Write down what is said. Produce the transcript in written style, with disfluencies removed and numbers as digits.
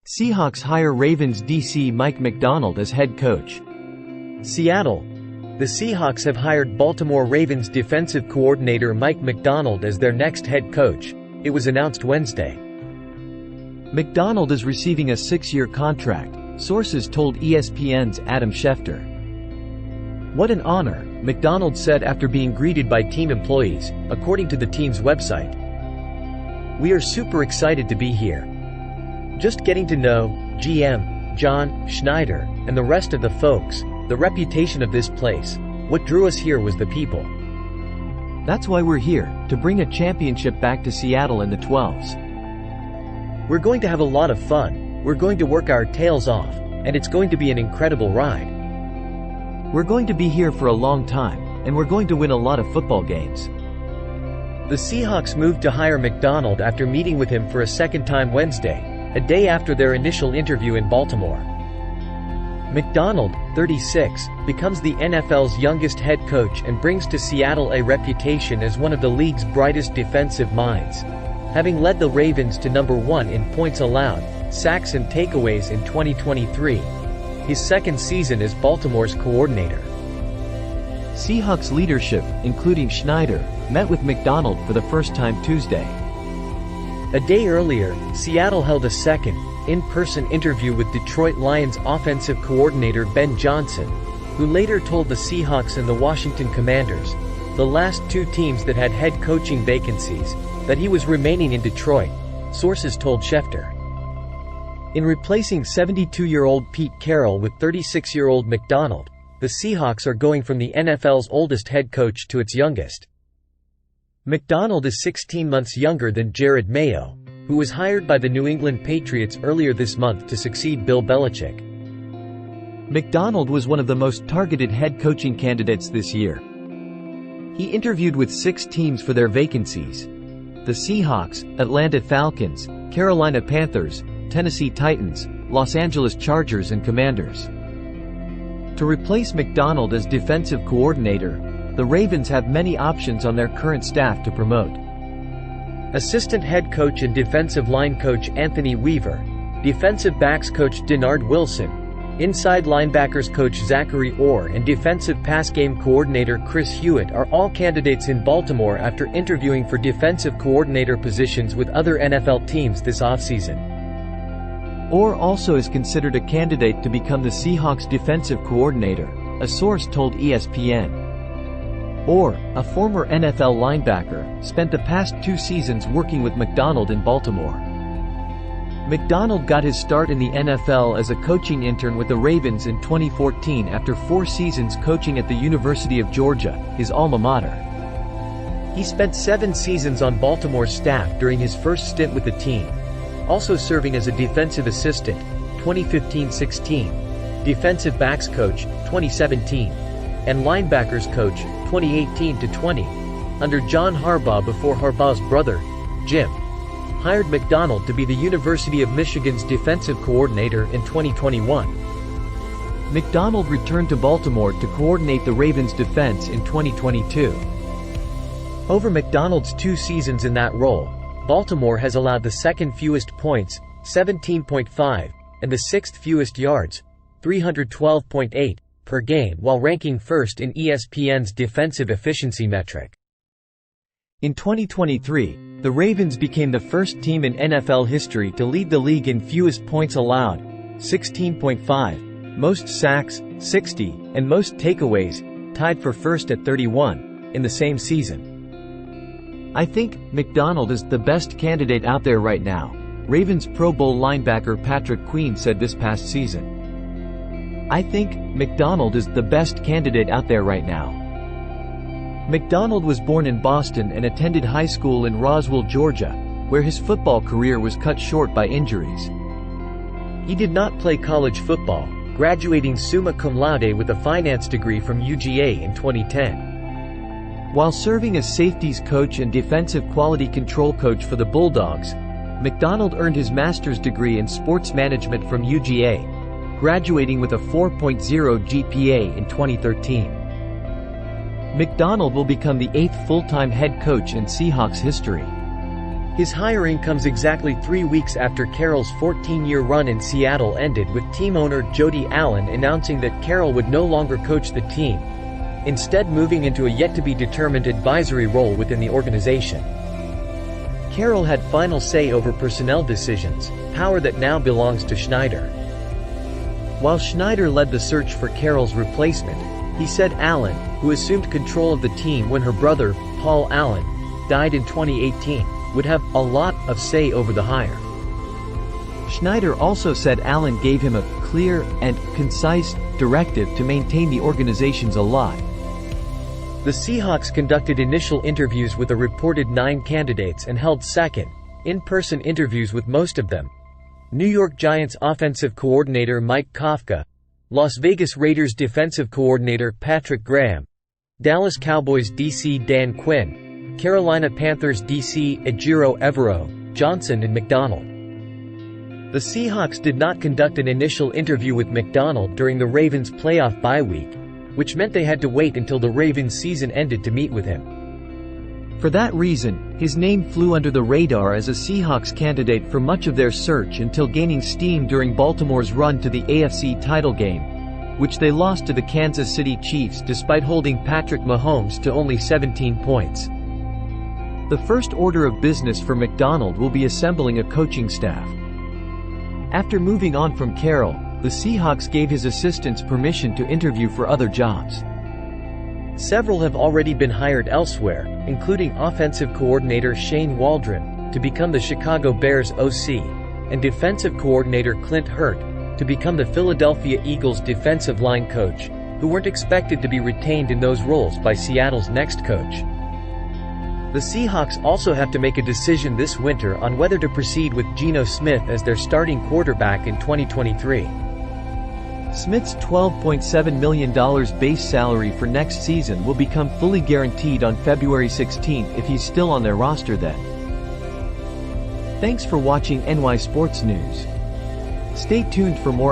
Seahawks hire Ravens DC Mike Macdonald as head coach. Seattle. The Seahawks have hired Baltimore Ravens defensive coordinator Mike Macdonald as their next head coach. It was announced Wednesday. Macdonald is receiving a 6-year contract, sources told ESPN's Adam Schefter. "What an honor," Macdonald said after being greeted by team employees, according to the team's website. "We are super excited to be here. Just getting to know GM John Schneider and the rest of the folks, the reputation of this place. What drew us here was the people. That's why we're here, to bring a championship back to Seattle in the 12s. We're going to have a lot of fun, we're going to work our tails off, and it's going to be an incredible ride. We're going to be here for a long time, and we're going to win a lot of football games." The Seahawks moved to hire Macdonald after meeting with him for a second time Wednesday, a day after their initial interview in Baltimore. Macdonald, 36, becomes the NFL's youngest head coach and brings to Seattle a reputation as one of the league's brightest defensive minds, having led the Ravens to number 1 in points allowed, sacks and takeaways in 2023, his second season as Baltimore's coordinator. Seahawks leadership, including Schneider, met with Macdonald for the first time Tuesday. A day earlier, Seattle held a second, in-person interview with Detroit Lions offensive coordinator Ben Johnson, who later told the Seahawks and the Washington Commanders, the last two teams that had head coaching vacancies, that he was remaining in Detroit, sources told Schefter. In replacing 72-year-old Pete Carroll with 36-year-old Macdonald, the Seahawks are going from the NFL's oldest head coach to its youngest. Macdonald is 16 months younger than Jared Mayo, who was hired by the New England Patriots earlier this month to succeed Bill Belichick. Macdonald was one of the most targeted head coaching candidates this year. He interviewed with 6 teams for their vacancies: the Seahawks, Atlanta Falcons, Carolina Panthers, Tennessee Titans, Los Angeles Chargers and Commanders. To replace Macdonald as defensive coordinator, the Ravens have many options on their current staff to promote. Assistant head coach and defensive line coach Anthony Weaver, defensive backs coach Denard Wilson, inside linebackers coach Zachary Orr and defensive pass game coordinator Chris Hewitt are all candidates in Baltimore after interviewing for defensive coordinator positions with other NFL teams this offseason. Orr also is considered a candidate to become the Seahawks defensive coordinator, a source told ESPN. Orr, a former NFL linebacker, spent the past 2 seasons working with Macdonald in Baltimore. Macdonald got his start in the NFL as a coaching intern with the Ravens in 2014 after 4 seasons coaching at the University of Georgia, his alma mater. He spent 7 seasons on Baltimore's staff during his first stint with the team, also serving as a defensive assistant, 2015-16, defensive backs coach, 2017, and linebackers coach, 2018-20, under John Harbaugh before Harbaugh's brother, Jim, hired Macdonald to be the University of Michigan's defensive coordinator in 2021. Macdonald returned to Baltimore to coordinate the Ravens' defense in 2022. Over Macdonald's 2 seasons in that role, Baltimore has allowed the second fewest points, 17.5, and the 6th fewest yards, 312.8, per game while ranking first in ESPN's defensive efficiency metric. In 2023, the Ravens became the first team in NFL history to lead the league in fewest points allowed, 16.5, most sacks, 60, and most takeaways, tied for first at 31, in the same season. "I think Macdonald is the best candidate out there right now," Ravens Pro Bowl linebacker Patrick Queen said this past season. "I think Macdonald is the best candidate out there right now." Macdonald was born in Boston and attended high school in Roswell, Georgia, where his football career was cut short by injuries. He did not play college football, graduating summa cum laude with a finance degree from UGA in 2010. While serving as safeties coach and defensive quality control coach for the Bulldogs, Macdonald earned his master's degree in sports management from UGA, graduating with a 4.0 GPA in 2013. Macdonald will become the 8th full-time head coach in Seahawks history. His hiring comes exactly 3 weeks after Carroll's 14-year run in Seattle ended, with team owner Jody Allen announcing that Carroll would no longer coach the team, instead moving into a yet-to-be-determined advisory role within the organization. Carroll had final say over personnel decisions, power that now belongs to Schneider. While Schneider led the search for Carroll's replacement, he said Allen, who assumed control of the team when her brother, Paul Allen, died in 2018, would have a lot of say over the hire. Schneider also said Allen gave him a clear and concise directive to maintain the organization's alive. The Seahawks conducted initial interviews with a reported 9 candidates and held second, in-person interviews with most of them. New York Giants offensive coordinator Mike Kafka, Las Vegas Raiders defensive coordinator Patrick Graham, Dallas Cowboys DC Dan Quinn, Carolina Panthers DC Ejiro Evero, Johnson and Macdonald. The Seahawks did not conduct an initial interview with Macdonald during the Ravens' playoff bye week, which meant they had to wait until the Ravens' season ended to meet with him. For that reason, his name flew under the radar as a Seahawks candidate for much of their search until gaining steam during Baltimore's run to the AFC title game, which they lost to the Kansas City Chiefs despite holding Patrick Mahomes to only 17 points. The first order of business for Macdonald will be assembling a coaching staff. After moving on from Carroll, the Seahawks gave his assistants permission to interview for other jobs. Several have already been hired elsewhere, including offensive coordinator Shane Waldron to become the Chicago Bears OC, and defensive coordinator Clint Hurt to become the Philadelphia Eagles defensive line coach, who weren't expected to be retained in those roles by Seattle's next coach. The Seahawks also have to make a decision this winter on whether to proceed with Geno Smith as their starting quarterback in 2023. Smith's $12.7 million base salary for next season will become fully guaranteed on February 16 if he's still on their roster then. Thanks for watching NY Sports News. Stay tuned for more